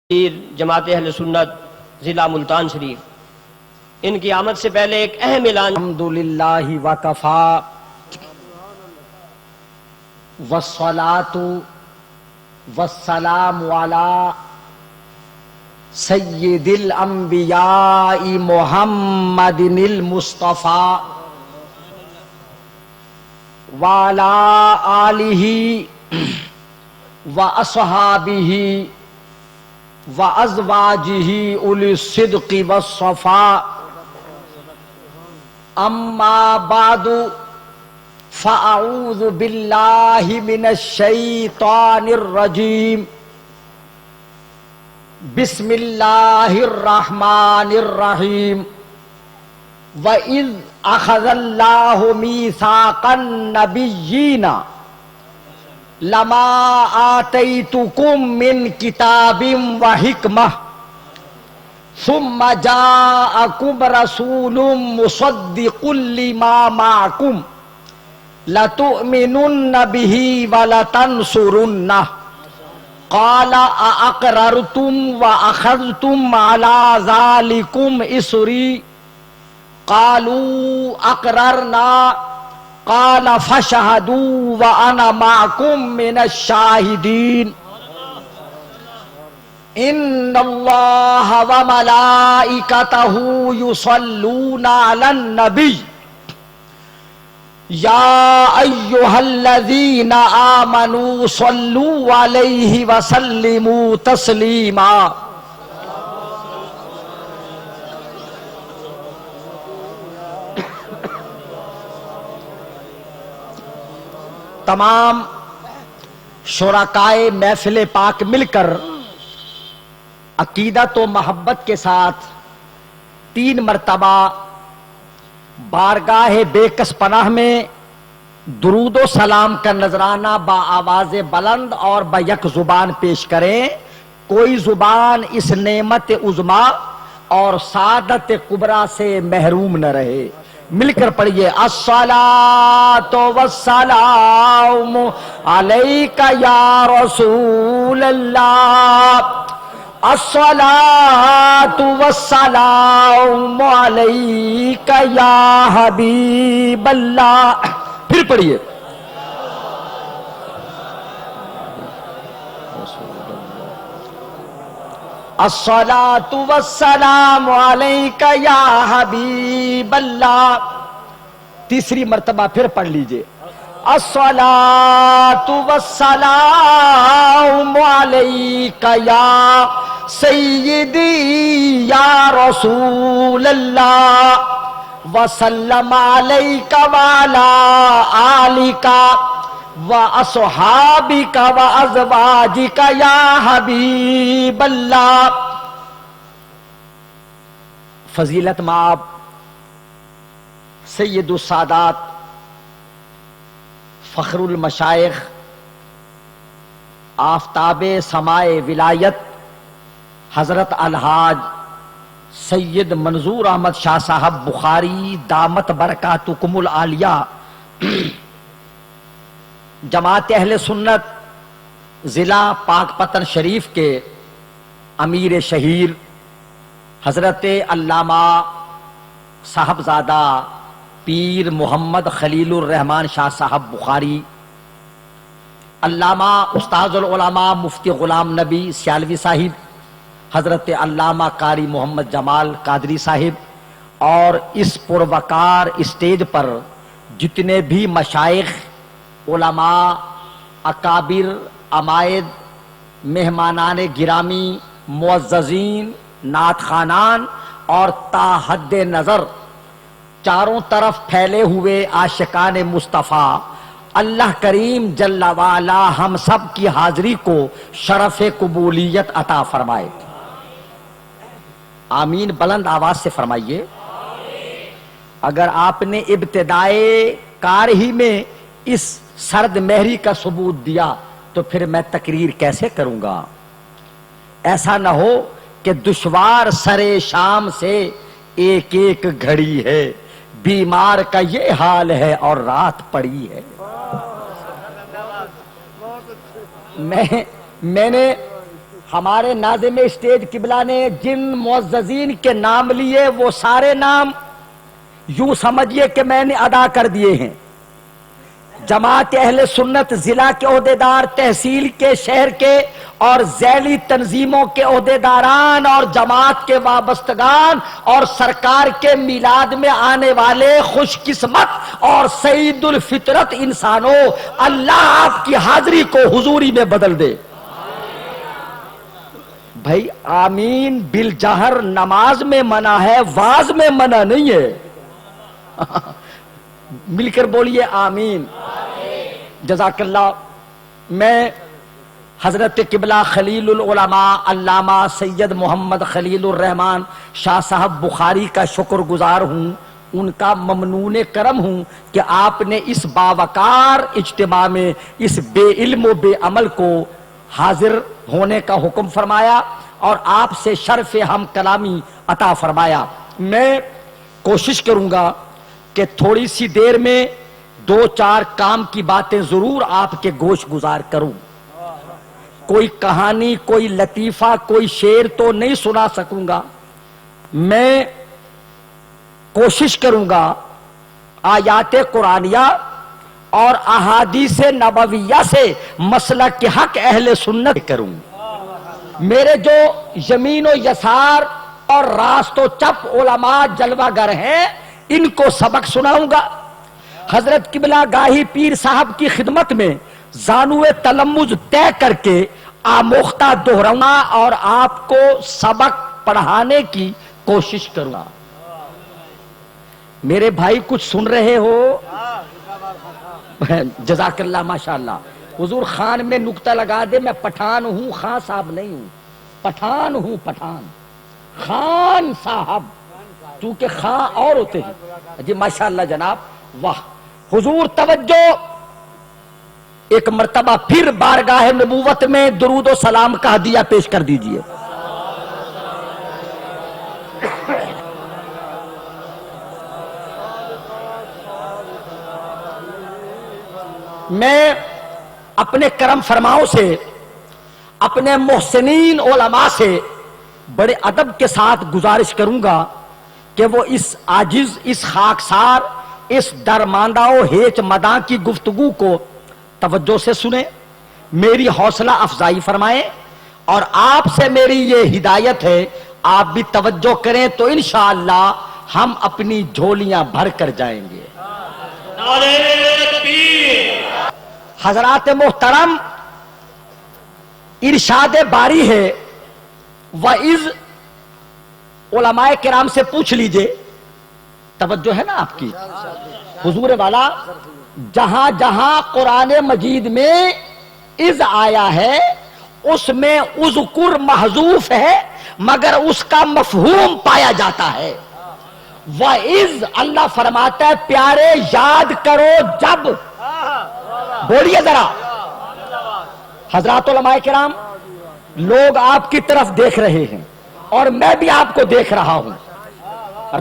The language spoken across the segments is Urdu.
جماعت اہل سنت ضلع ملتان شریف، ان کی آمد سے پہلے ایک اہم اعلان۔ الحمدللہ وکفا والصلاۃ والسلام علی سید الانبیاء محمد المصطفیٰ وعلی آلہ واصحابہ وازواجہ اولی الصدق والصفاء، اما بعد فاعوذ باللہ من الشیطان الرجیم، بسم اللہ الرحمن الرحیم۔ وَإِذْ أَخَذَ اللَّهُ مِيثَاقَ النَّبِيِّينَ لَمَا آتَيْتُكُم مِّن كِتَابٍ وَحِكْمَةٍ ثُمَّ جَاءَكُمْ رَسُولٌ مُصَدِّقٌ لِّمَا مَعَكُمْ لَتُؤْمِنُنَّ بِهِ وَلَتَنصُرُنَّهُ قَالَ أَأَقْرَرْتُمْ وَأَخَذْتُمْ عَلَىٰ ذَٰلِكُمْ إِصْرِي قَالُوا أَقْرَرْنَا قال فاشهدوا وانا معكم من الشاهدين۔ ان الله وملائكته يصلون على النبي يا ايها الذين امنوا صلوا عليه وسلموا تسليما۔ تمام شرکائے محفل پاک مل کر عقیدت و محبت کے ساتھ 3 مرتبہ بارگاہ بے کس پناہ میں درود و سلام کا نذرانہ با آواز بلند اور با یک زبان پیش کریں۔ کوئی زبان اس نعمت عظما اور سعادت کبریٰ سے محروم نہ رہے۔ مل کر پڑھیے، الصلاۃ والسلام علیک یا رسول اللہ، الصلاۃ والسلام علیک یا حبیب اللہ۔ پھر پڑھیے، الصلاۃ والسلام علیک یا حبیب اللہ۔ تیسری مرتبہ پھر پڑھ لیجئے، الصلاۃ والسلام علیک یا سیدی یا رسول اللہ، وسلم علیک وعلی آلک وَأَصْحَابِكَ وَأَزْوَاجِكَ يَا حَبِيبَ اللَّهِ۔ فضیلت مآب سید السادات فخر المشائخ آفتاب سمائے ولایت حضرت الحاج سید منظور احمد شاہ صاحب بخاری دامت برکاتکم العالیہ، جماعت اہل سنت ضلع پاک پتن شریف کے امیر شہیر حضرت علامہ صاحبزادہ پیر محمد خلیل الرحمن شاہ صاحب بخاری، علامہ استاذ العلماء مفتی غلام نبی سیالوی صاحب، حضرت علامہ قاری محمد جمال قادری صاحب، اور اس پروقار اسٹیج پر جتنے بھی مشائخ، علماء، اکابر، عمائد، مہمانان گرامی، معززین، نعت خوانان اور تا حد نظر چاروں طرف پھیلے ہوئے عاشقان مصطفیٰ، اللہ کریم جل وعلا ہم سب کی حاضری کو شرف قبولیت عطا فرمائے۔ آمین بلند آواز سے فرمائیے۔ اگر آپ نے ابتدائے کار ہی میں اس سرد مہری کا ثبوت دیا تو پھر میں تقریر کیسے کروں گا؟ ایسا نہ ہو کہ دشوار سرے شام سے ایک ایک گھڑی ہے، بیمار کا یہ حال ہے اور رات پڑی ہے۔ میں نے ہمارے ناظم اسٹیج قبلہ نے جن معززین کے نام لیے وہ سارے نام یوں سمجھیے کہ میں نے ادا کر دیے ہیں۔ جماعت اہل سنت ضلع کے عہدیدار، تحصیل کے، شہر کے اور ذیلی تنظیموں کے عہدیداران اور جماعت کے وابستگان اور سرکار کے میلاد میں آنے والے خوش قسمت اور سعید الفطرت انسانوں، اللہ آپ کی حاضری کو حضوری میں بدل دے۔ بھائی آمین بالجہر نماز میں منع ہے، واز میں منع نہیں ہے۔ مل کر بولیے آمین۔ جزاک اللہ۔ میں حضرت قبلہ خلیل العلماء علامہ سید محمد خلیل الرحمن شاہ صاحب بخاری کا شکر گزار ہوں، ان کا ممنون کرم ہوں کہ آپ نے اس باوقار اجتماع میں اس بے علم و بے عمل کو حاضر ہونے کا حکم فرمایا اور آپ سے شرف ہم کلامی عطا فرمایا۔ میں کوشش کروں گا کہ تھوڑی سی دیر میں دو چار کام کی باتیں ضرور آپ کے گوش گزار کروں۔ کوئی کہانی، کوئی لطیفہ، کوئی شعر تو نہیں سنا سکوں گا۔ میں کوشش کروں گا آیات قرآنیہ اور احادیث نبویہ سے مسلک کے حق اہل سنت کروں۔ میرے جو یمین و یسار اور راست و چپ علماء جلوہ گر ہیں ان کو سبق سناؤں گا۔ حضرت قبلہ گاہی پیر صاحب کی خدمت میں زانوے تلمذ طے کر کے آموختہ دہراؤں اور آپ کو سبق پڑھانے کی کوشش کروں گا۔ میرے بھائی کچھ سن رہے ہو؟ جزاک اللہ، ماشاءاللہ۔ حضور خان میں نکتہ لگا دے، میں پٹھان ہوں، خان صاحب نہیں ہوں، پٹھان ہوں، پٹھان خان صاحب، چونکہ خان اور ہوتے ہیں۔ جی ماشاءاللہ جناب، واہ۔ حضور توجہ، ایک مرتبہ پھر بارگاہ نبوت میں درود و سلام کا ہدیہ پیش کر دیجئے۔ میں اپنے کرم فرماؤں سے، اپنے محسنین علماء سے بڑے ادب کے ساتھ گزارش کروں گا کہ وہ اس عاجز، اس خاکسار، اس درماندہ و ہیچ مداں کی گفتگو کو توجہ سے سنیں، میری حوصلہ افزائی فرمائیں، اور آپ سے میری یہ ہدایت ہے آپ بھی توجہ کریں تو انشاءاللہ ہم اپنی جھولیاں بھر کر جائیں گے۔ حضرات محترم، ارشاد باری ہے، وَإِذْ علماء کرام سے پوچھ لیجئے، توجہ ہے نا آپ کی؟ حضور والا، جہاں جہاں قرآن مجید میں اذ آیا ہے اس میں اذکر محذوف ہے مگر اس کا مفہوم پایا جاتا ہے۔ وَإِذْ اللہ فرماتا ہے پیارے یاد کرو جب، بولیے ذرا حضرات علماء کرام، لوگ آپ کی طرف دیکھ رہے ہیں اور میں بھی آپ کو دیکھ رہا ہوں۔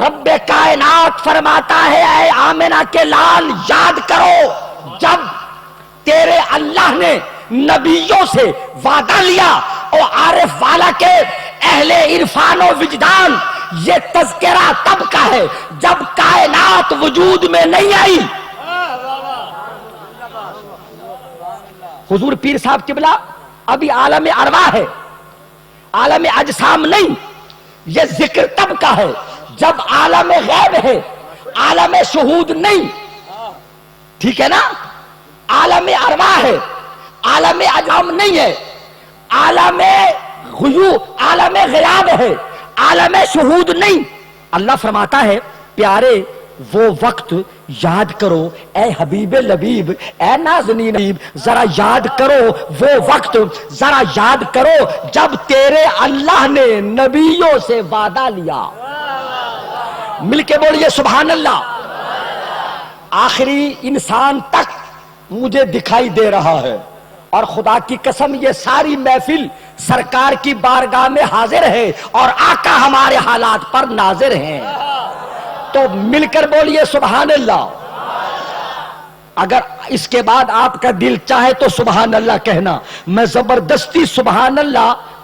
رب کائنات فرماتا ہے اے آمنہ کے لال یاد کرو جب تیرے اللہ نے نبیوں سے وعدہ لیا، اور عارف والا کے اہل عرفان و وجدان یہ تذکرہ تب کا ہے جب کائنات وجود میں نہیں آئی۔ حضور پیر صاحب قبلہ ابھی عالم ارواح ہے، عالم اجسام نہیں، یہ ذکر تب کا ہے جب عالم غیب ہے، عالم شہود نہیں، ٹھیک ہے نا؟ عالم ارواح ہے، عالم اجسام نہیں ہے، عالم غیوب، عالم غیاب ہے، عالم شہود نہیں۔ اللہ فرماتا ہے پیارے وہ وقت یاد کرو اے حبیب لبیب، اے نازنین حبیب، ذرا یاد کرو وہ وقت، ذرا یاد کرو جب تیرے اللہ نے نبیوں سے وعدہ لیا۔ مل کے بولیے سبحان اللہ۔ آخری انسان تک مجھے دکھائی دے رہا ہے، اور خدا کی قسم یہ ساری محفل سرکار کی بارگاہ میں حاضر ہے اور آقا ہمارے حالات پر ناظر ہیں، تو مل کر بولیے سبحان اللہ۔ اگر اس کے بعد آپ کا دل چاہے تو سبحان اللہ کہنا، میں زبردستی سبحان اللہ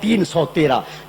313।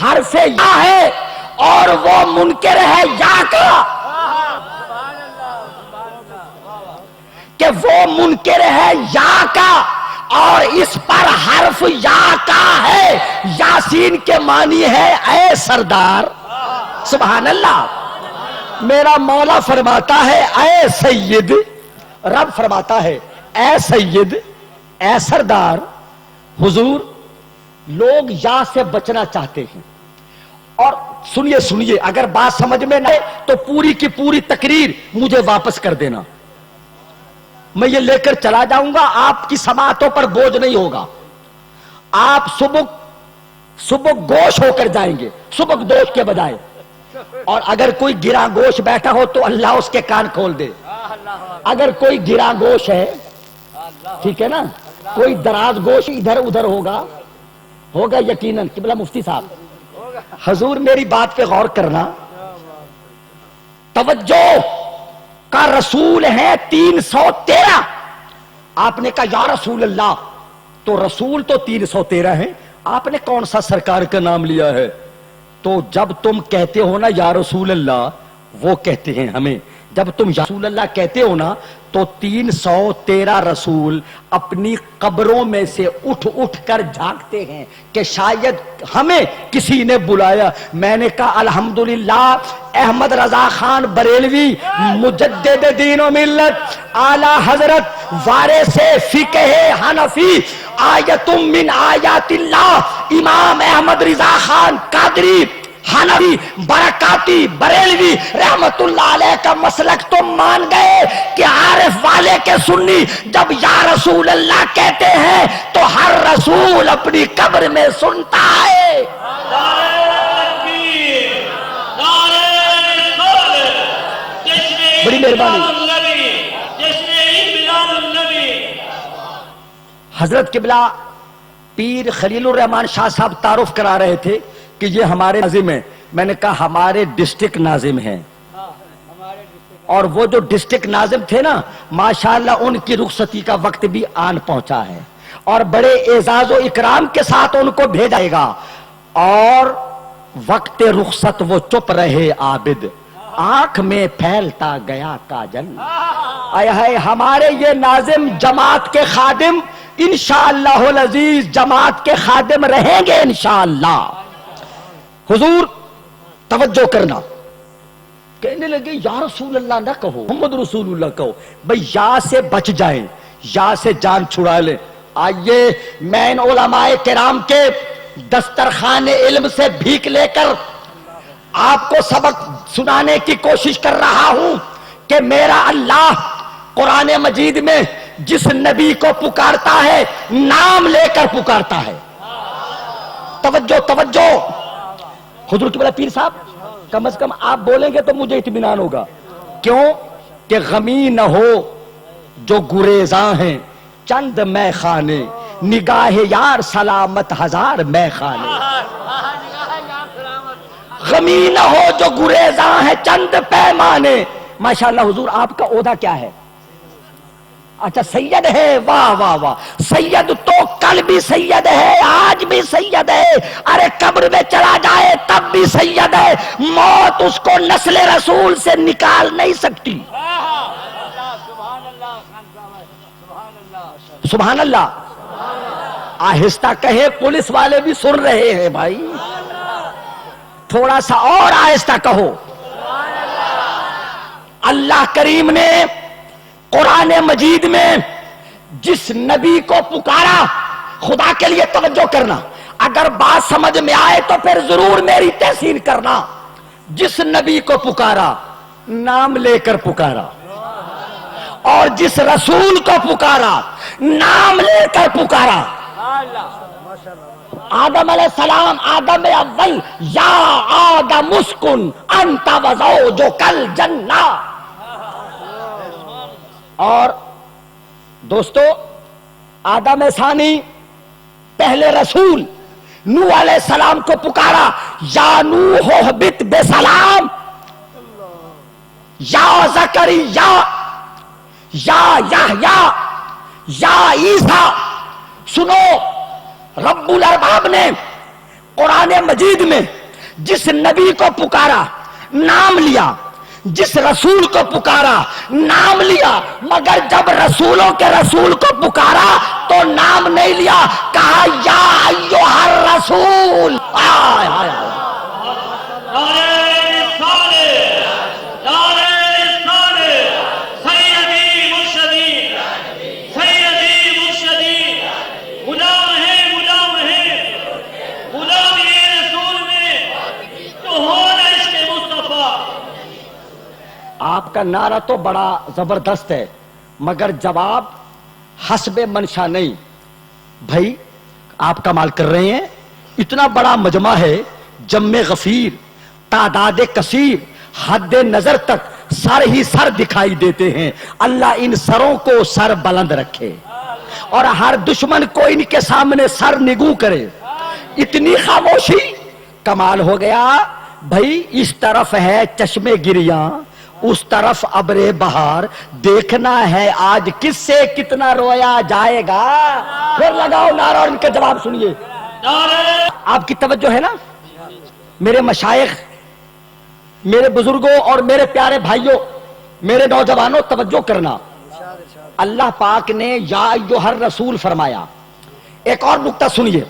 حرف یا ہے اور وہ منکر ہے یا کا، کہ وہ منکر ہے یا کا اور اس پر حرف یا کا ہے۔ یاسین کے معنی ہے اے سردار، سبحان اللہ۔ میرا مولا فرماتا ہے اے سید، رب فرماتا ہے اے سید، اے سردار۔ حضور لوگ یا سے بچنا چاہتے ہیں، اور سنیے سنیے، اگر بات سمجھ میں نہ آئے تو پوری کی پوری تقریر مجھے واپس کر دینا، میں یہ لے کر چلا جاؤں گا، آپ کی سماعتوں پر بوجھ نہیں ہوگا، آپ صبح گوش ہو کر جائیں گے، صبح دوش کے بجائے۔ اور اگر کوئی گرا گوش بیٹھا ہو تو اللہ اس کے کان کھول دے، اگر کوئی گرا گوش ہے، ٹھیک ہے نا، کوئی دراز گوش ادھر ادھر ہوگا یقیناً۔ قبلہ مفتی صاحب، حضور میری بات پہ غور کرنا، توجہ کا رسول ہے 313۔ آپ نے کہا یا رسول اللہ، تو رسول تو 313 ہے، آپ نے کون سا سرکار کا نام لیا ہے؟ تو جب تم کہتے ہو نا یا رسول اللہ، وہ کہتے ہیں ہمیں، جب تم یا رسول اللہ کہتے ہو نا تو 313 رسول اپنی قبروں میں سے اٹھ کر جھانکتے ہیں کہ شاید ہمیں کسی نے بلایا۔ میں نے کہا الحمدللہ، احمد رضا خان بریلوی مجدد دین و ملت، اعلی حضرت وارث فقہ حنفی، آیت من آیات اللہ، امام احمد رضا خان قادری حنفی برکاتی بریلوی رحمت اللہ علیہ کا مسلک تو مان گئے کہ عارف والے کے سنی جب یا رسول اللہ کہتے ہیں تو ہر رسول اپنی قبر میں سنتا ہے۔ بڑی مہربانی۔ حضرت قبلہ پیر خلیل الرحمان شاہ صاحب تعارف کرا رہے تھے کہ یہ ہمارے ناظم ہیں، میں نے کہا ہمارے ڈسٹرکٹ ناظم ہیں، اور وہ جو ڈسٹرکٹ ناظم تھے نا، ماشاءاللہ ان کی رخصتی کا وقت بھی آن پہنچا ہے، اور بڑے اعزاز و اکرام کے ساتھ ان کو بھیجا جائے گا، اور وقت رخصت وہ چپ رہے عابد، آنکھ میں پھیلتا گیا کاجل۔ آئے ہائے، ہمارے یہ ناظم جماعت کے خادم انشاءاللہ العزیز جماعت کے خادم رہیں گے انشاءاللہ۔ حضور توجہ کرنا، کہنے لگے یا رسول اللہ نہ کہو، محمد رسول اللہ کہو، بھئی یا سے بچ جائیں، یا سے جان چھڑا لیں۔ آئیے میں ان علماء کرام کے دسترخوان علم سے بھیک لے کر آپ کو سبق سنانے کی کوشش کر رہا ہوں کہ میرا اللہ قرآن مجید میں جس نبی کو پکارتا ہے نام لے کر پکارتا ہے۔ توجہ توجہ، حضور کی بلا پیر صاحب کم از کم آپ بولیں گے تو مجھے اطمینان ہوگا، کیوں کہ غمی نہ ہو جو گریزاں ہیں چند میں خانے، نگاہ یار سلامت ہزار میں خانے۔ غمی نہ ہو جو گریزاں ہیں چند پیمانے۔ ماشاءاللہ حضور آپ کا عہدہ کیا ہے؟ اچھا سید ہے، واہ واہ واہ، سید تو کل بھی سید ہے، آج بھی سید ہے، ارے قبر میں چلا جائے تب بھی سید ہے، موت اس کو نسل رسول سے نکال نہیں سکتی۔ سبحان اللہ، آہستہ کہے، پولیس والے بھی سن رہے ہیں بھائی، تھوڑا سا اور آہستہ کہو۔ اللہ کریم نے قرآن مجید میں جس نبی کو پکارا، خدا کے لیے توجہ کرنا، اگر بات سمجھ میں آئے تو پھر ضرور میری تحسین کرنا، جس نبی کو پکارا نام لے کر پکارا، اور جس رسول کو پکارا نام لے کر پکارا۔ آدم علیہ السلام، آدم اول، یا آدم اسکن انت وزوجک الجنہ۔ اور دوستو آدم ثانی پہلے رسول نوح علیہ السلام کو پکارا، یا نوح اہبط بسلام، یا زکریا، یا یحییٰ، یا عیسیٰ۔ سنو، رب الارباب نے قرآن مجید میں جس نبی کو پکارا نام لیا, جس رسول کو پکارا نام لیا, مگر جب رسولوں کے رسول کو پکارا تو نام نہیں لیا, کہا یا ایھا الرسول. آئے آئے آئے. آپ کا نعرہ تو بڑا زبردست ہے, مگر جواب حسب منشا نہیں. بھائی آپ کمال کر رہے ہیں, اتنا بڑا مجمع ہے, جمع غفیر, تعداد کثیر, حد نظر تک سر ہی سر دکھائی دیتے ہیں. اللہ ان سروں کو سر بلند رکھے اور ہر دشمن کو ان کے سامنے سر نگو کرے. اتنی خاموشی, کمال ہو گیا. بھائی اس طرف ہے چشمے گریاں, اس طرف ابر بہار, دیکھنا ہے آج کس سے کتنا رویا جائے گا. پھر لگاؤ نعرہ اور ان کے جواب سنیے. آپ کی توجہ ہے نا میرے مشائخ, میرے بزرگوں اور میرے پیارے بھائیوں, میرے نوجوانوں, توجہ کرنا. اللہ پاک نے یا ایھا الرسول فرمایا. ایک اور نکتہ سنیے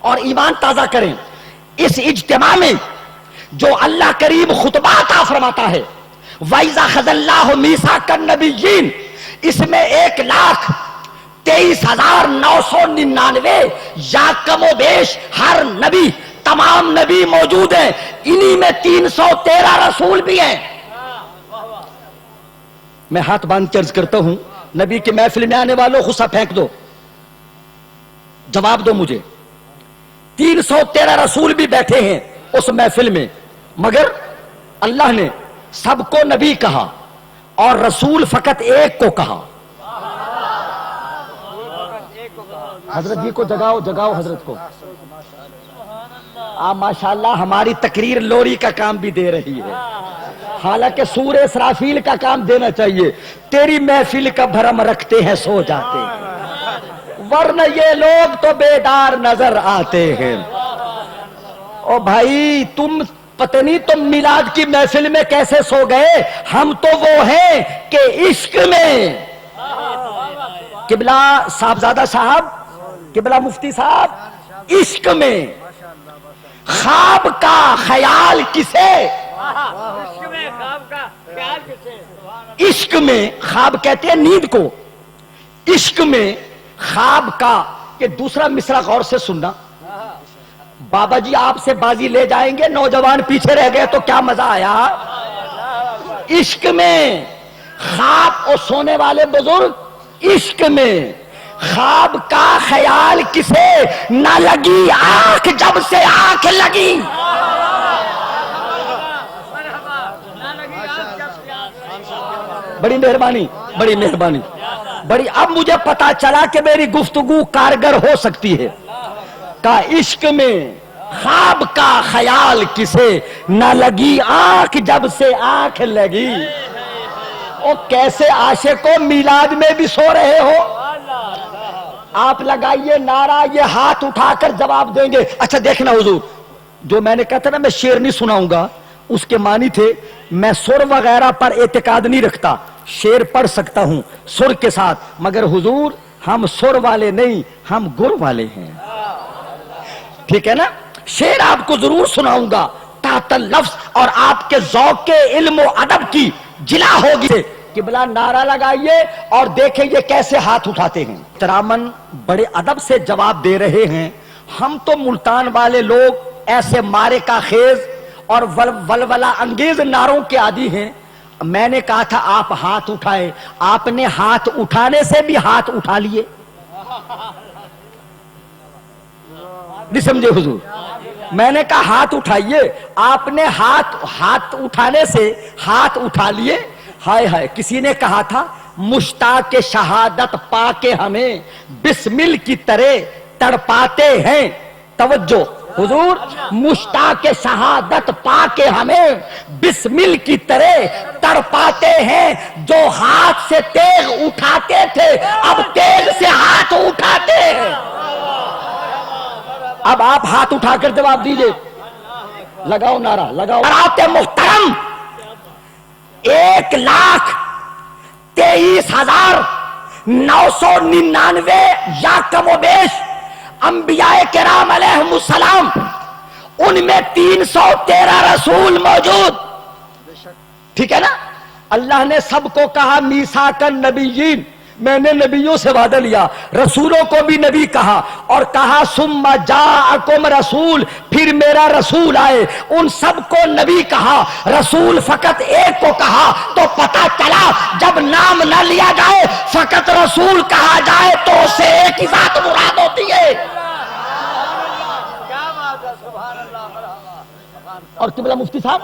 اور ایمان تازہ کریں. اس اجتماع میں جو اللہ کریم خطبہ عطا فرماتا ہے, وَإِذَا أَخَذَ اللَّهُ مِيثَاقَ النَّبِيِّينَ, اس میں 1,23,999 یا کم و بیش ہر نبی, تمام نبی موجود ہیں. انہی میں 313 رسول بھی ہیں. میں ہاتھ باندھ کے عرض کرتا ہوں, نبی کی محفل میں آنے والوں غصہ پھینک دو, جواب دو مجھے. 313 رسول بھی بیٹھے ہیں اس محفل میں, مگر اللہ نے سب کو نبی کہا اور رسول فقط ایک کو کہا. حضرت جی کو جگاؤ, جگاؤ حضرت کو. آپ ماشاءاللہ ہماری تقریر لوری کا کام بھی دے رہی ہے, حالانکہ سورہ اسرافیل کا کام دینا چاہیے. تیری محفل کا بھرم رکھتے ہیں سو جاتے ہیں, ورنہ یہ لوگ تو بیدار نظر آتے ہیں. او بھائی تم پتہ نہیں تم میلاد کی محفل میں کیسے سو گئے. ہم تو وہ ہیں کہ عشق میں. قبلہ صاحبزادہ صاحب, قبلہ مفتی صاحب, عشق میں خواب کا خیال کسے, عشق میں خواب کہتے ہیں نیند کو, عشق میں خواب کا. کہ دوسرا مصرع غور سے سننا. بابا جی آپ سے بازی لے جائیں گے, نوجوان پیچھے رہ گئے تو کیا مزہ آیا. عشق میں خواب, اور سونے والے بزرگ, عشق میں خواب کا خیال کسے, نہ لگی آنکھ جب سے آنکھ لگی. بڑی مہربانی, بڑی مہربانی, بڑی. اب مجھے پتا چلا کہ میری گفتگو کارگر ہو سکتی ہے. کا عشق میں خواب کا خیال کسے, نہ لگی آنکھ جب سے آنکھ لگی. او کیسے عاشقوں میلاد میں بھی سو رہے ہو. آپ لگائیے نعرہ, یہ ہاتھ اٹھا کر جواب دیں گے. اچھا دیکھنا حضور, جو میں نے کہا تھا نا میں شعر نہیں سناؤں گا, اس کے معنی تھے میں سر وغیرہ پر اعتقاد نہیں رکھتا, شعر پڑھ سکتا ہوں سر کے ساتھ, مگر حضور ہم سر والے نہیں, ہم گر والے ہیں. ٹھیک ہے نا. شعر آپ کو ضرور سناؤں گا تحت لفظ, اور آپ کے ذوق کے علم و ادب کی جلا ہوگی. قبلہ نعرہ لگائیے اور دیکھیں یہ کیسے ہاتھ اٹھاتے ہیں. ترامن بڑے ادب سے جواب دے رہے ہیں. ہم تو ملتان والے لوگ ایسے مارے کا خیز اور ولولہ انگیز نعروں کے عادی ہیں. میں نے کہا تھا آپ ہاتھ اٹھائیں, آپ نے ہاتھ اٹھانے سے بھی ہاتھ اٹھا لیے. نہیں سمجھے حضور, میں نے کہا ہاتھ اٹھائیے, آپ نے ہاتھ اٹھانے سے ہاتھ اٹھا لیے. ہائے ہائے, کسی نے کہا تھا مشتاق شہادت پا کے ہمیں بسمل کی طرح تڑپاتے ہیں. توجہ حضور, مشتاق شہادت پا کے ہمیں بسمل کی طرح تڑپاتے ہیں. جو ہاتھ سے تیغ اٹھاتے تھے اب تیغ سے ہاتھ اٹھاتے ہیں. اب آپ ہاتھ اٹھا کر جواب دیجئے، لگاؤ نعرہ لگاؤ. برات محترم 1,23,999 یا کم و بیش انبیاء کرام علیہم السلام، ان میں 313 رسول موجود. ٹھیک ہے نا؟ اللہ نے سب کو کہا میثاق النبیین، میں نے نبیوں سے وعدہ لیا، رسولوں کو بھی نبی کہا، اور کہا ثم جاءکم رسول، پھر میرا رسول آئے. ان سب کو نبی کہا، رسول فقط ایک کو کہا. تو پتہ چلا جب نام نہ لیا جائے فقط رسول کہا جائے تو اسے ایک ہی ذات مراد ہوتی ہے. اور قبلہ مفتی صاحب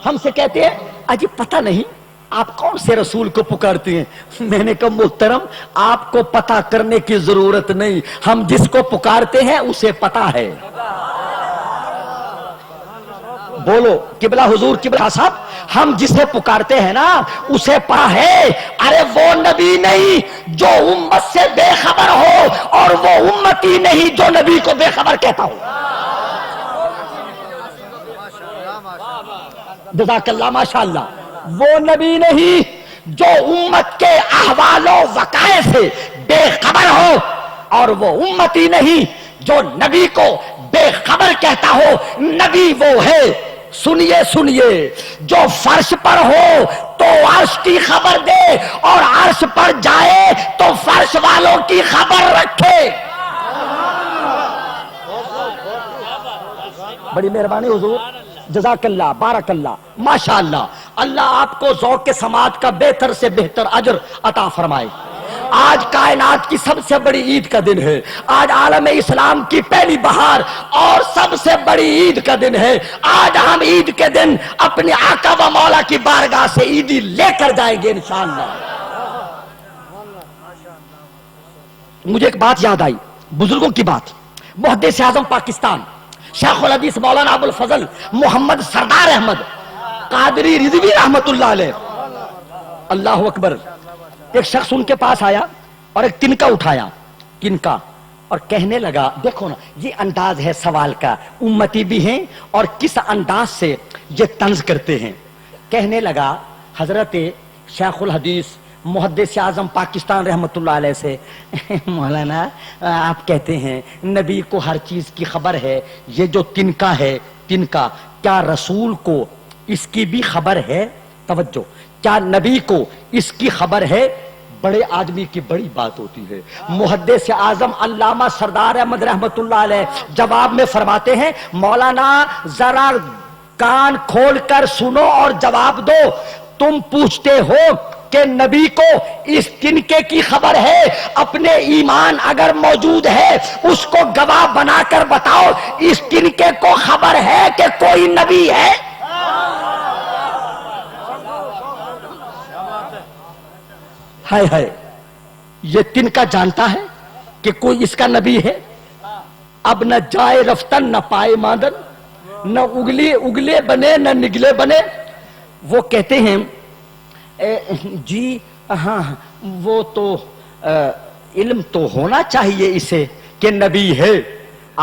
ہم سے کہتے ہیں اجی پتہ نہیں آپ کون سے رسول کو پکارتے ہیں. میں نے کہا محترم آپ کو پتہ کرنے کی ضرورت نہیں، ہم جس کو پکارتے ہیں اسے پتہ ہے. بولو قبلہ حضور قبلہ صاحب، ہم جسے پکارتے ہیں نا اسے پتہ ہے. ارے وہ نبی نہیں جو امت سے بے خبر ہو، اور وہ امتی نہیں جو نبی کو بے خبر کہتا ہو. جزاک اللہ ماشاء اللہ. وہ نبی نہیں جو امت کے احوال و وقائع سے بے خبر ہو، اور وہ امتی نہیں جو نبی کو بے خبر کہتا ہو. نبی وہ ہے، سنیے سنیے، جو فرش پر ہو تو عرش کی خبر دے، اور عرش پر جائے تو فرش والوں کی خبر رکھے. بڑی مہربانی حضور، جزاک اللہ، بارک اللہ، ماشاء اللہ. اللہ آپ کو ذوق کے سماعت کا بہتر سے بہتر اجر عطا فرمائے. آج کائنات کی سب سے بڑی عید کا دن ہے، آج عالم اسلام کی پہلی بہار اور سب سے بڑی عید کا دن ہے. آج ہم عید کے دن اپنے آقا و مولا کی بارگاہ سے عیدی لے کر جائیں گے انشاءاللہ. مجھے ایک بات یاد آئی، بزرگوں کی بات. محدث اعظم پاکستان شیخ الحدیث مولانا ابو الفضل محمد سردار احمد قادری رضوی رحمت اللہ علیہ، اللہ اکبر. ایک شخص ان کے پاس آیا اور ایک تنکا اٹھایا، تنکا، اور کہنے لگا، دیکھو نا یہ انداز ہے سوال کا، امتی بھی ہیں اور کس انداز سے یہ طنز کرتے ہیں. کہنے لگا حضرت شیخ الحدیث محدث اعظم پاکستان رحمت اللہ علیہ سے، مولانا آپ کہتے ہیں نبی کو ہر چیز کی خبر ہے، یہ جو تنکا ہے، تنکا، کیا رسول کو اس کی بھی خبر ہے؟ توجہ، کیا نبی کو اس کی خبر ہے؟ بڑے آدمی کی بڑی بات ہوتی ہے. محدث اعظم علامہ سردار احمد رحمت اللہ علیہ جواب میں فرماتے ہیں، مولانا ذرا کان کھول کر سنو اور جواب دو. تم پوچھتے ہو کہ نبی کو اس تنکے کی خبر ہے، اپنے ایمان اگر موجود ہے اس کو گواہ بنا کر بتاؤ اس تنکے کو خبر ہے کہ کوئی نبی ہے؟ ہائے ہائے، یہ تنکا جانتا ہے کہ کوئی اس کا نبی ہے. اب نہ جائے رفتن نہ پائے ماندن، نہ اگلے بنے نہ نگلے بنے. وہ کہتے ہیں جی ہاں وہ تو علم تو ہونا چاہیے اسے کہ نبی ہے.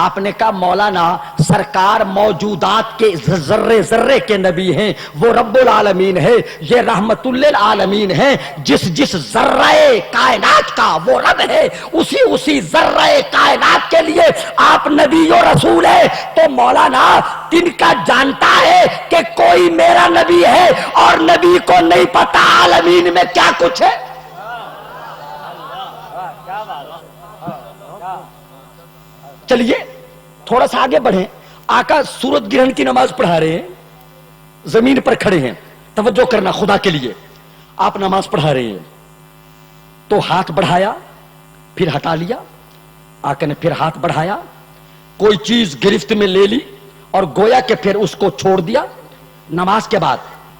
آپ نے کہا مولانا سرکار موجودات کے ذرے ذرے کے نبی ہیں، وہ رب العالمین ہے، یہ رحمت للعالمین ہے. جس ذرہ کائنات کا وہ رب ہے، اسی ذرہ کائنات کے لیے آپ نبی و رسول ہے. تو مولانا تنکا جانتا ہے کہ کوئی میرا نبی ہے اور نبی کو نہیں پتا عالمین میں کیا کچھ ہے. چلیے تھوڑا سا آگے بڑھیں. آقا سورج گرہن کی نماز پڑھا رہے ہیں، زمین پر کھڑے ہیں، توجہ کرنا خدا کے لیے. آپ نماز پڑھا رہے ہیں تو ہاتھ بڑھایا پھر ہٹا لیا. آقا نے پھر ہاتھ بڑھایا، کوئی چیز گرفت میں لے لی اور گویا کہ پھر اس کو چھوڑ دیا. نماز کے بعد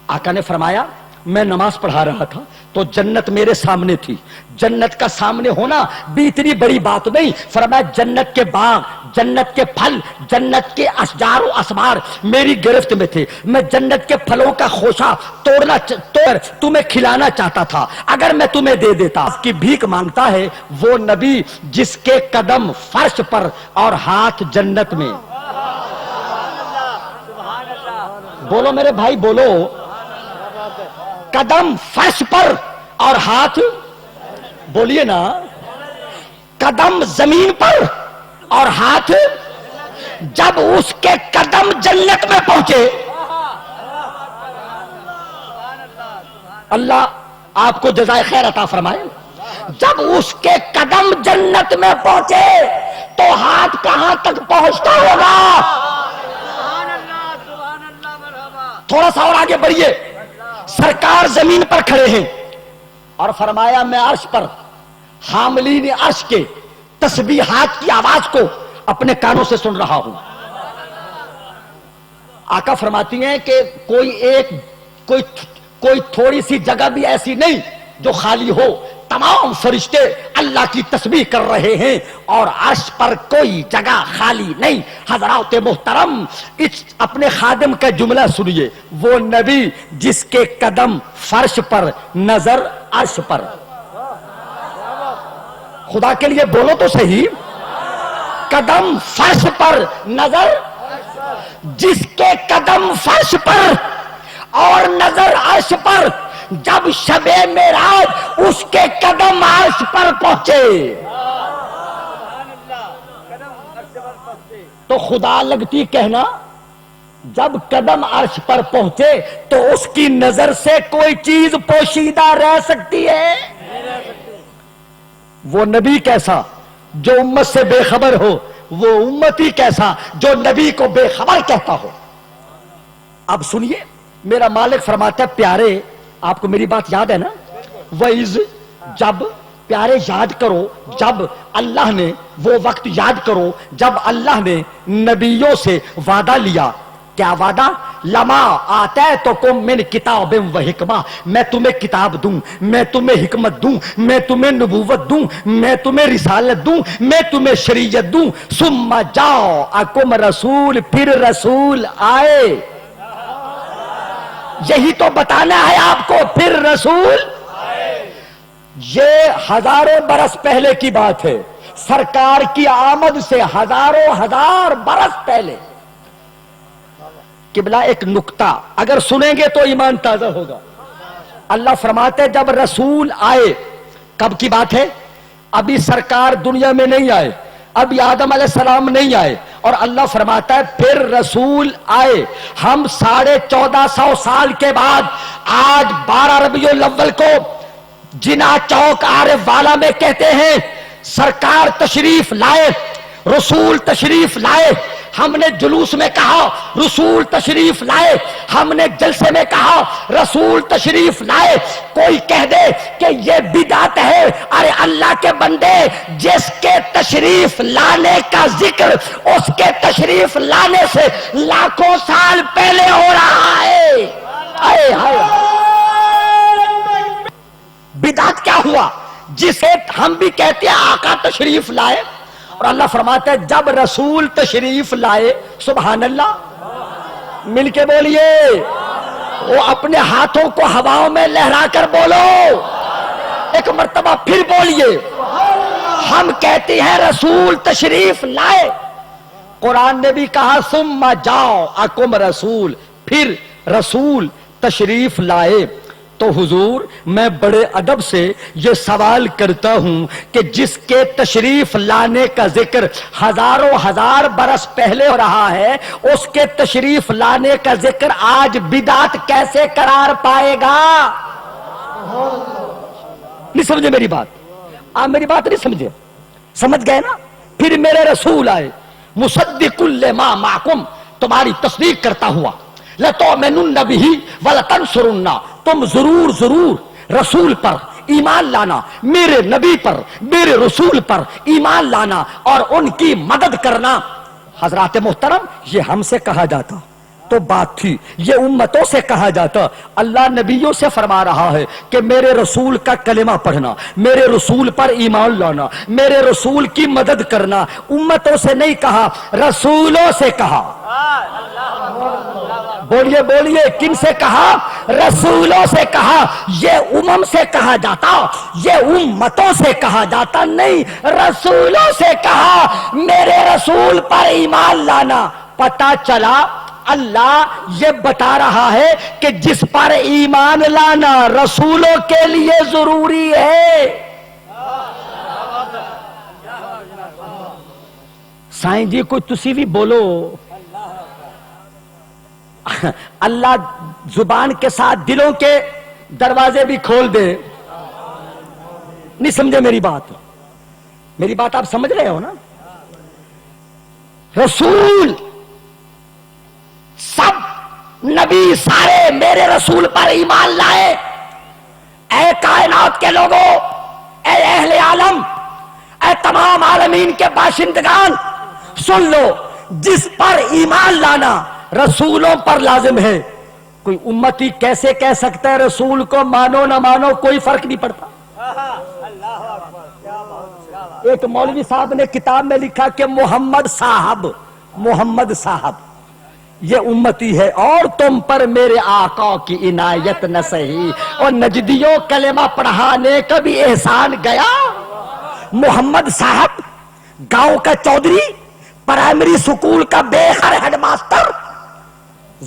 آقا نے فرمایا میں نماز پڑھا رہا تھا تو جنت میرے سامنے تھی. جنت کا سامنے ہونا بھی اتنی بڑی بات نہیں. فرمایا جنت کے باغ، جنت کے پھل، جنت کے اشجار و اسمار میری گرفت میں تھے. میں جنت کے پھلوں کا خوشہ توڑ تمہیں کھلانا چاہتا تھا. اگر میں تمہیں دے دیتا. اس کی بھیک مانگتا ہے وہ نبی جس کے قدم فرش پر اور ہاتھ جنت میں. بولو میرے بھائی بولو. قدم فرش پر اور ہاتھ، بولیے نا، قدم زمین پر اور ہاتھ. جب اس کے قدم جنت میں پہنچے، اللہ آپ کو جزائے خیر عطا فرمائے. جب اس کے قدم جنت میں پہنچے تو ہاتھ کہاں تک پہنچتا ہوگا؟ تھوڑا سا اور آگے بڑھیے. سرکار زمین پر کھڑے ہیں اور فرمایا میں عرش پر حاملین عرش کے تسبیحات کی آواز کو اپنے کانوں سے سن رہا ہوں. آقا فرماتی ہیں کہ کوئی تھوڑی سی جگہ بھی ایسی نہیں جو خالی ہو. تمام فرشتے اللہ کی تسبیح کر رہے ہیں اور عرش پر کوئی جگہ خالی نہیں. حضرات محترم اپنے خادم کا جملہ سنیے. وہ نبی جس کے قدم فرش پر نظر عرش پر. خدا کے لیے بولو تو صحیح. قدم فرش پر نظر، جس کے قدم فرش پر اور نظر عرش پر. جب شب معراج اس کے قدم عرش پر پہنچے تو خدا لگتی کہنا جب قدم عرش پر پہنچے تو اس کی نظر سے کوئی چیز پوشیدہ رہ سکتی ہے؟ وہ نبی کیسا جو امت سے بے خبر ہو، وہ امتی کیسا جو نبی کو بے خبر کہتا ہو. اب سنیے میرا مالک فرماتا ہے پیارے، آپ کو میری بات یاد ہے نا؟ وَإِذْ، جب، پیارے یاد کرو جب اللہ نے، وہ وقت یاد کرو جب اللہ نے نبیوں سے وعدہ لیا. کیا وعدہ؟ لما آتیتکم من کتاب و حکمہ، میں تمہیں کتاب دوں، میں تمہیں حکمت دوں، میں تمہیں نبوت دوں، میں تمہیں رسالت دوں، میں تمہیں شریعت دوں. ثم جاءکم رسول، پھر رسول آئے. یہی تو بتانا ہے آپ کو، پھر رسول. یہ ہزاروں برس پہلے کی بات ہے. سرکار کی آمد سے ہزار برس پہلے. قبلہ ایک نکتہ اگر سنیں گے تو ایمان تازہ ہوگا. اللہ فرماتے جب رسول آئے، کب کی بات ہے؟ ابھی سرکار دنیا میں نہیں آئے، ابھی آدم علیہ السلام نہیں آئے، اور اللہ فرماتا ہے پھر رسول آئے. ہم 1450 سال کے بعد آج 12 ربیع الاول کو جنا چوک عارف والا میں کہتے ہیں سرکار تشریف لائے، رسول تشریف لائے. ہم نے جلوس میں کہا رسول تشریف لائے، ہم نے جلسے میں کہا رسول تشریف لائے. کوئی کہہ دے کہ یہ بدعت ہے، ارے اللہ کے بندے، جس کے تشریف لانے کا ذکر اس کے تشریف لانے سے لاکھوں سال پہلے ہو رہا ہے. بدعت کیا ہوا جسے ہم بھی کہتے ہیں آقا تشریف لائے، اور اللہ فرماتا ہے جب رسول تشریف لائے، سبحان اللہ، مل کے بولیے، وہ اپنے ہاتھوں کو ہواؤں میں لہرا کر بولو، ایک مرتبہ پھر بولیے. ہم کہتے ہیں رسول تشریف لائے. قرآن نے بھی کہا ثم جاءکم رسول، پھر رسول تشریف لائے. تو حضور میں بڑے ادب سے یہ سوال کرتا ہوں کہ جس کے تشریف لانے کا ذکر ہزار برس پہلے ہو رہا ہے، اس کے تشریف لانے کا ذکر آج بدعت کیسے قرار پائے گا؟ نہیں سمجھے میری بات؟ آپ میری بات نہیں سمجھے؟ سمجھ گئے نا؟ پھر میرے رسول آئے مصدق لما معکم، تمہاری تصدیق کرتا ہوا، لتؤمنن بہ ولتنصرن، تم ضرور رسول پر ایمان لانا، میرے نبی پر، میرے رسول پر ایمان لانا اور ان کی مدد کرنا. حضرات محترم، یہ ہم سے کہا جاتا تو بات تھی، یہ امتوں سے کہا جاتا۔ اللہ نبیوں سے فرما رہا ہے کہ میرے رسول کا کلمہ پڑھنا، میرے رسول پر ایمان لانا، میرے رسول کی مدد کرنا، امتوں سے نہیں کہا، رسولوں سے کہا۔ بولیے بولیے، کن سے کہا؟ رسولوں سے کہا۔ یہ امم سے کہا جاتا، یہ امتوں سے کہا جاتا نہیں، رسولوں سے کہا میرے رسول پر ایمان لانا۔ پتہ چلا اللہ یہ بتا رہا ہے کہ جس پر ایمان لانا رسولوں کے لیے ضروری ہے۔ سائیں جی کوئی تسی بھی بولو۔ اللہ زبان کے ساتھ دلوں کے دروازے بھی کھول دے۔ نہیں سمجھے میری بات؟ میری بات آپ سمجھ رہے ہو نا؟ رسول سب نبی سارے میرے رسول پر ایمان لائے۔ اے کائنات کے لوگوں، اے اہل عالم، اے تمام عالمین کے باشندگان، سن لو، جس پر ایمان لانا رسولوں پر لازم ہے۔ کوئی امتی کیسے کہہ سکتا ہے رسول کو مانو نہ مانو کوئی فرق نہیں پڑتا؟ ایک مولوی صاحب نے کتاب میں لکھا کہ محمد صاحب یہ امتی ہے اور تم پر میرے آقا کی عنایت نہ سہی، اور نجدیوں کلمہ پڑھانے کا بھی احسان گیا۔ محمد صاحب گاؤں کا چودھری، پرائمری سکول کا بے خر ہیڈ ماسٹر،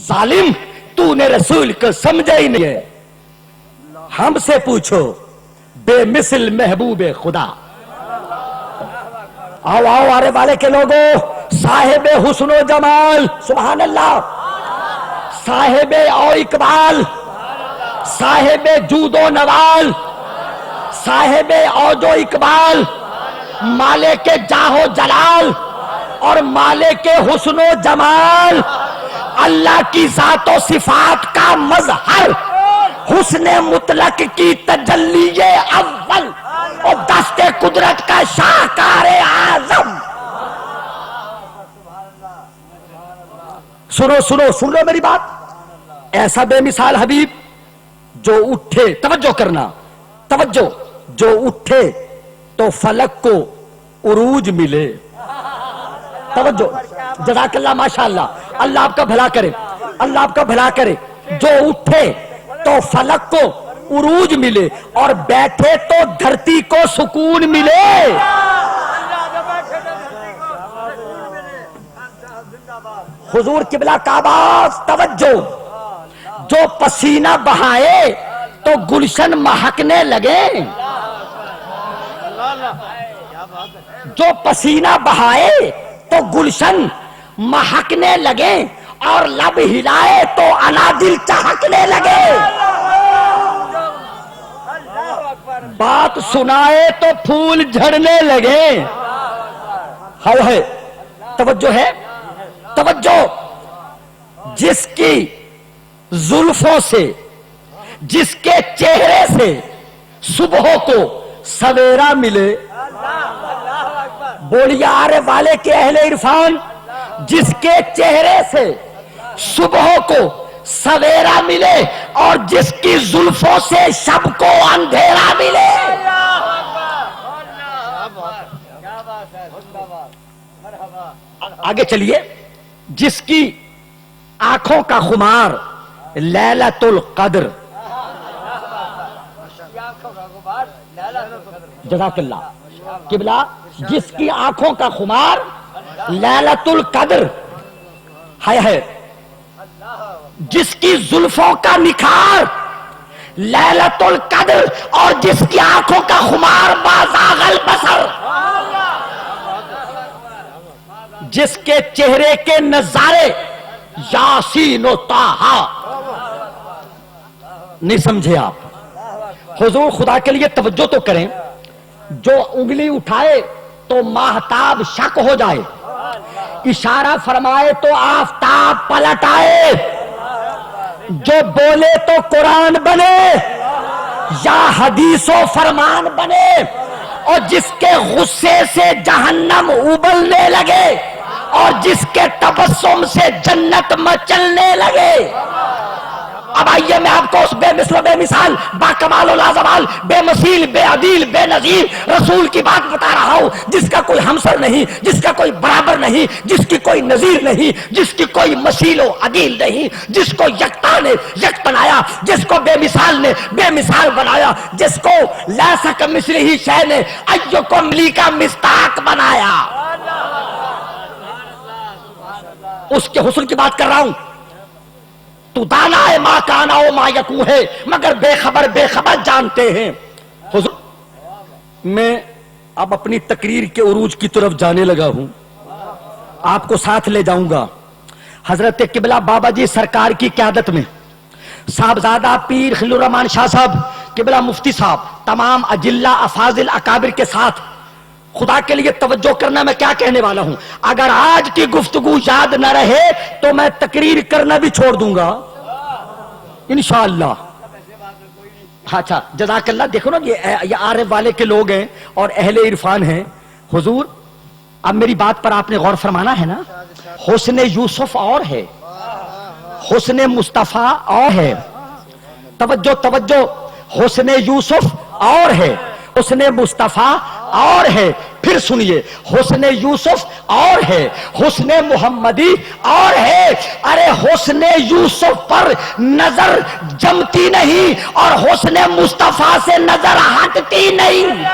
ظالم تو نے رسول کو سمجھا ہی نہیں ہے۔ ہم سے پوچھو بے مثل محبوب خدا۔ آؤ آؤ آرے والے کے لوگوں، صاحب حسن و جمال، سبحان اللہ، صاحب او اقبال، صاحب جود و نوال، صاحب اوج و اقبال، مالک جاہ و جلال اور مالک حسن و جمال، اللہ کی ذات و صفات کا مظہر، حسن مطلق کی تجلی اول اور دست قدرت کا شاہکار اعظم۔ سن لو میری بات، ایسا بے مثال حبیب جو اٹھے، توجہ کرنا، توجہ، جو اٹھے تو فلک کو عروج ملے۔ توجہ، جزاک اللہ، ماشاءاللہ، اللہ آپ کا بھلا کرے، اللہ آپ کا بھلا کرے۔ جو اٹھے تو فلک کو عروج ملے اور بیٹھے تو دھرتی کو سکون ملے۔ حضور قبلہ کا آواز، توجہ، جو پسینہ بہائے تو گلشن مہکنے لگے، جو پسینہ بہائے تو گلشن مہکنے لگے اور لب ہلائے تو انادل چہکنے لگے، بات سنائے تو پھول جھڑنے لگے۔ ہے توجہ ہے، توجہ، جس کی زلفوں سے، جس کے چہرے سے صبح کو سویرا ملے۔ بولیا آرے والے کے اہل عرفان، جس کے چہرے سے صبح کو سویرا ملے اور جس کی زلفوں سے شب کو اندھیرا ملے۔ آگے چلیے، جس کی آنکھوں کا خمار لیلۃ القدر، جزاک اللہ قبلہ، جس کی آنکھوں کا خمار لیلۃ القدر ہے، جس کی زلفوں کا نکھار لیلۃ القدر اور جس کی آنکھوں کا خمار بازاغ البصر، جس کے چہرے کے نظارے یاسین و طٰہٰ۔ نہیں سمجھے آپ؟ حضور خدا کے لیے توجہ تو کریں، جو انگلی اٹھائے تو ماہتاب شک ہو جائے، اشارہ فرمائے تو آفتاب پلٹ آئے، جو بولے تو قرآن بنے یا حدیث و فرمان بنے، اور جس کے غصے سے جہنم ابلنے لگے اور جس کے تبسم سے جنت مچلنے لگے. اب آئیے میں آپ کو اس بے مثل و بے مثال با کمال و لازوال بے مثیل بے عدیل بے نظیر رسول کی بات بتا رہا ہوں، جس کا کوئی ہمسر نہیں، جس کا کوئی برابر نہیں، جس کی کوئی نظیر نہیں، جس کی کوئی مثیل و عدیل نہیں، جس کو یکتا نے یک بنایا، جس کو بے مثال نے بے مثال بنایا، جس کو لیس کمثلہ شیء نے ایکم لی کا مصداق بنایا. اس کے حسن کی بات کر رہا ہوں. تو دانا ہے ما کانا و ما یکون ہے، مگر بے خبر جانتے ہیں. حضور میں اب اپنی تقریر کے عروج کی طرف جانے لگا ہوں، آپ کو ساتھ لے جاؤں گا. حضرت قبلہ بابا جی سرکار کی قیادت میں صاحبزادہ پیر خلیل الرحمن شاہ صاحب، قبلہ مفتی صاحب، تمام اجلہ افاضل اکابر کے ساتھ خدا کے لیے توجہ کرنا. میں کیا کہنے والا ہوں، اگر آج کی گفتگو یاد نہ رہے تو میں تقریر کرنا بھی چھوڑ دوں گا انشاءاللہ. اچھا جزاک اللہ. دیکھو نا یہ عارف والے کے لوگ ہیں اور اہل عرفان ہیں. حضور اب میری بات پر آپ نے غور فرمانا ہے نا. حسن یوسف اور ہے، حسن مصطفیٰ اور ہے. توجہ توجہ، حسن یوسف اور ہے، حسن مصطفیٰ اور ہے. پھر سنیے، حسن یوسف اور ہے، حسن محمدی اور ہے. ارے حسن یوسف پر نظر جمتی نہیں اور حسن مصطفیٰ سے نظر ہٹتی نہیں.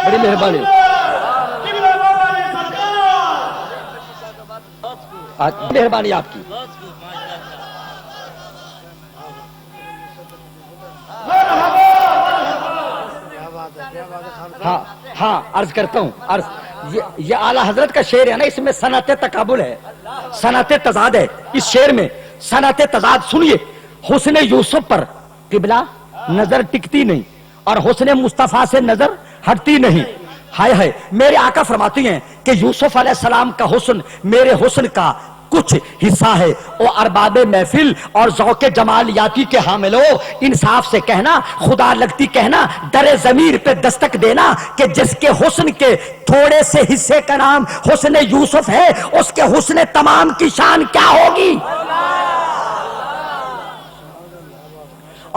بڑی مہربانی، مہربانی آپ کی. ہاں عرض کرتا ہوں. یہ اعلیٰ حضرت کا شعر ہے نا، اس میں صنعت تقابل ہے، صنعت تضاد ہے. اس شعر میں صنعت تضاد سنیے. حسن یوسف پر قبلہ نظر ٹکتی نہیں اور حسن مصطفیٰ سے نظر ہٹتی نہیں. ہائے ہائے، میرے آقا فرماتی ہیں کہ یوسف علیہ السلام کا حسن میرے حسن کا کچھ حصہ ہے. او ارباب محفل اور ذوق جمالیاتی کے حاملو، انصاف سے کہنا، خدا لگتی کہنا، در ضمیر پہ دستک دینا کہ جس کے حسن کے تھوڑے سے حصے کا نام حسن یوسف ہے، اس کے حسن تمام کی شان کیا ہوگی.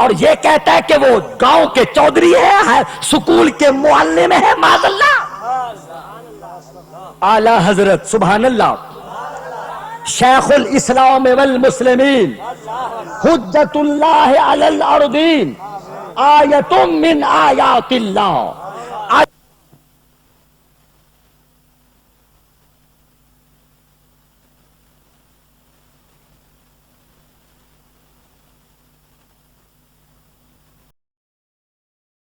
اور یہ کہتا ہے کہ وہ گاؤں کے چودھری ہے، سکول کے معلم ہے. معاذ اللہ. اعلی حضرت سبحان اللہ شیخ الاسلام والمسلمین، حجت اللہ علی الارضین، آیت من آیات اللہ.